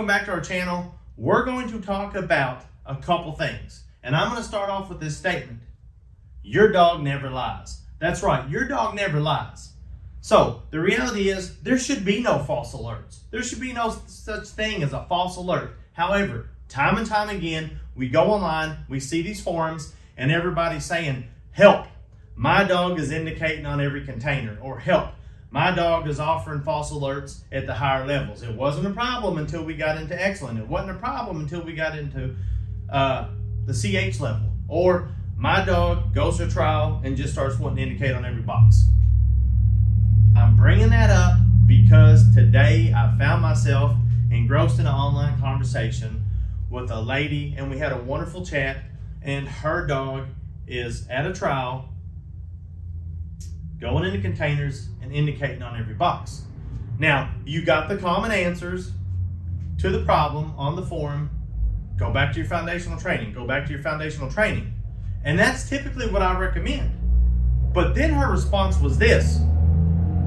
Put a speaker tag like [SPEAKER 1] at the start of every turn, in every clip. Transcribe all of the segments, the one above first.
[SPEAKER 1] Welcome back to our channel. We're going to talk about a couple things. And I'm going to start off with this statement. Your dog never lies. That's right, your dog never lies. So the reality is there should be no false alerts. There should be no such thing as a false alert. However, time and time again, we go online, we see these forums, and everybody's saying, help, my dog is indicating on every container, or help, my dog is offering false alerts at the higher levels. It wasn't a problem until we got into excellent. It wasn't a problem until we got into the CH level. Or my dog goes to trial and just starts wanting to indicate on every box. I'm bringing that up because today I found myself engrossed in an online conversation with a lady, and we had a wonderful chat, and her dog is at a trial going into containers and indicating on every box. Now, you got the common answers to the problem on the forum. Go back to your foundational training. Go back to your foundational training. And that's typically what I recommend. But then her response was this.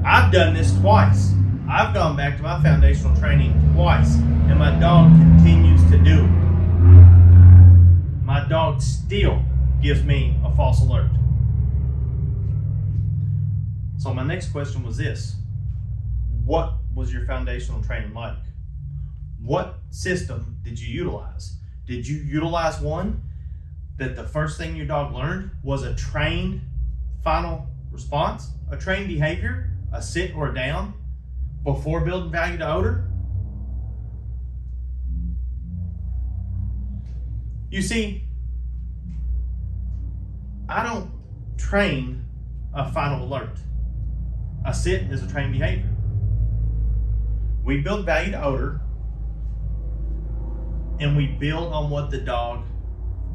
[SPEAKER 1] I've done this twice. I've gone back to my foundational training twice, and my dog continues to do it. My dog still gives me a false alert. So my next question was this. What was your foundational training like? What system did you utilize? Did you utilize one that the first thing your dog learned was a trained final response, a trained behavior, a sit or a down, before building value to odor? You see, I don't train a final alert. A sit is a trained behavior. We build value to odor, and we build on what the dog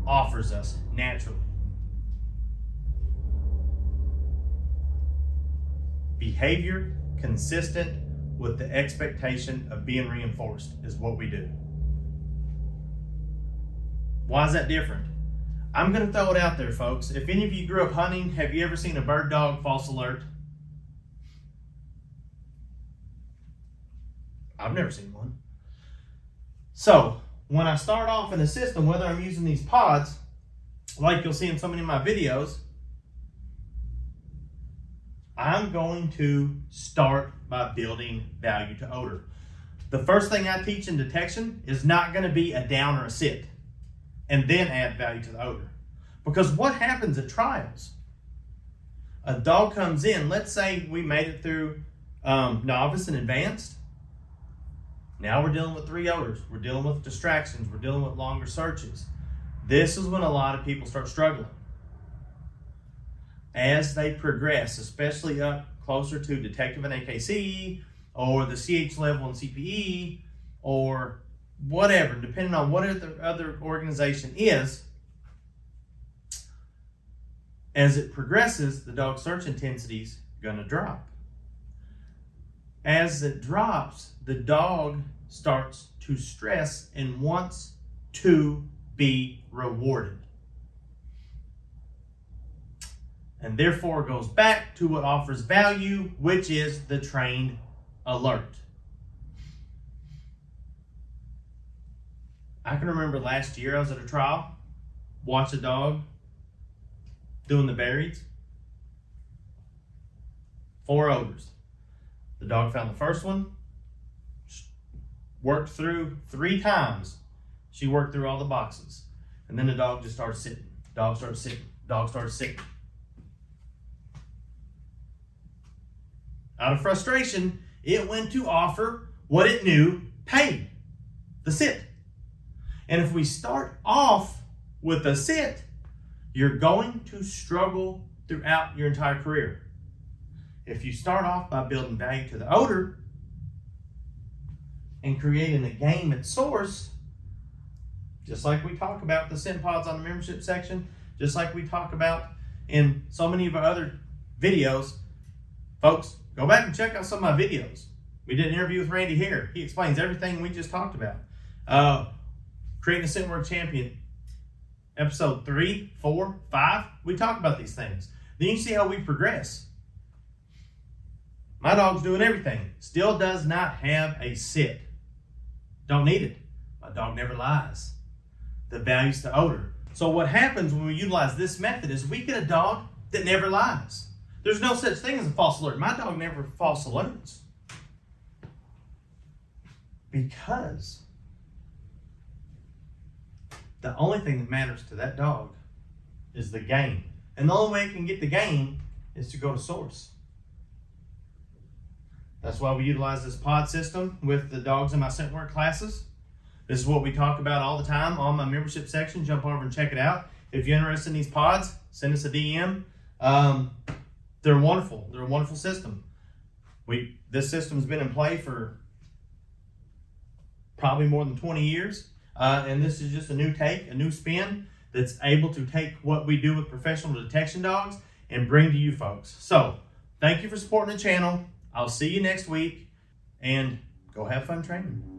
[SPEAKER 1] offers us naturally. Behavior consistent with the expectation of being reinforced is what we do. Why is that different? I'm going to throw it out there, folks. If any of you grew up hunting, have you ever seen a bird dog false alert? I've never seen one. So when I start off in a system, whether I'm using these pods, like you'll see in so many of my videos, I'm going to start by building value to odor. The first thing I teach in detection is not going to be a down or a sit, and then add value to the odor. Because what happens at trials? A dog comes in, let's say we made it through novice and advanced. Now we're dealing with 3 odors. We're dealing with distractions. We're dealing with longer searches. This is when a lot of people start struggling. As they progress, especially up closer to detective and AKC, or the CH level and CPE, or whatever, depending on what the other organization is, as it progresses, the dog search intensity is going to drop. As it drops, the dog starts to stress and wants to be rewarded. And therefore goes back to what offers value, which is the trained alert. I can remember last year I was at a trial, watched a dog doing the burieds. 4 odors. The dog found the first one, worked through 3 times. She worked through all the boxes. And then the dog just started sitting. Dog started sitting. Dog started sitting. Out of frustration, it went to offer what it knew paid, the sit. And if we start off with a sit, you're going to struggle throughout your entire career. If you start off by building value to the odor and creating a game at source, just like we talk about the scent pods on the membership section, just like we talk about in so many of our other videos, folks, go back and check out some of my videos. We did an interview with Randy here. He explains everything we just talked about. Creating a scentwork champion, episode 3, 4, 5, we talk about these things. Then you see how we progress. My dog's doing everything. Still does not have a sit. Don't need it. My dog never lies. The values to odor. So what happens when we utilize this method is we get a dog that never lies. There's no such thing as a false alert. My dog never false alerts. Because the only thing that matters to that dog is the gain. And the only way it can get the gain is to go to source. That's why we utilize this pod system with the dogs in my scent work classes. This is what we talk about all the time on my membership section. Jump over and check it out. If you're interested in these pods, send us a DM. They're wonderful. They're a wonderful system. This system's been in play for probably more than 20 years. And this is just a new take, a new spin that's able to take what we do with professional detection dogs and bring to you folks. So thank you for supporting the channel. I'll see you next week, and go have fun training.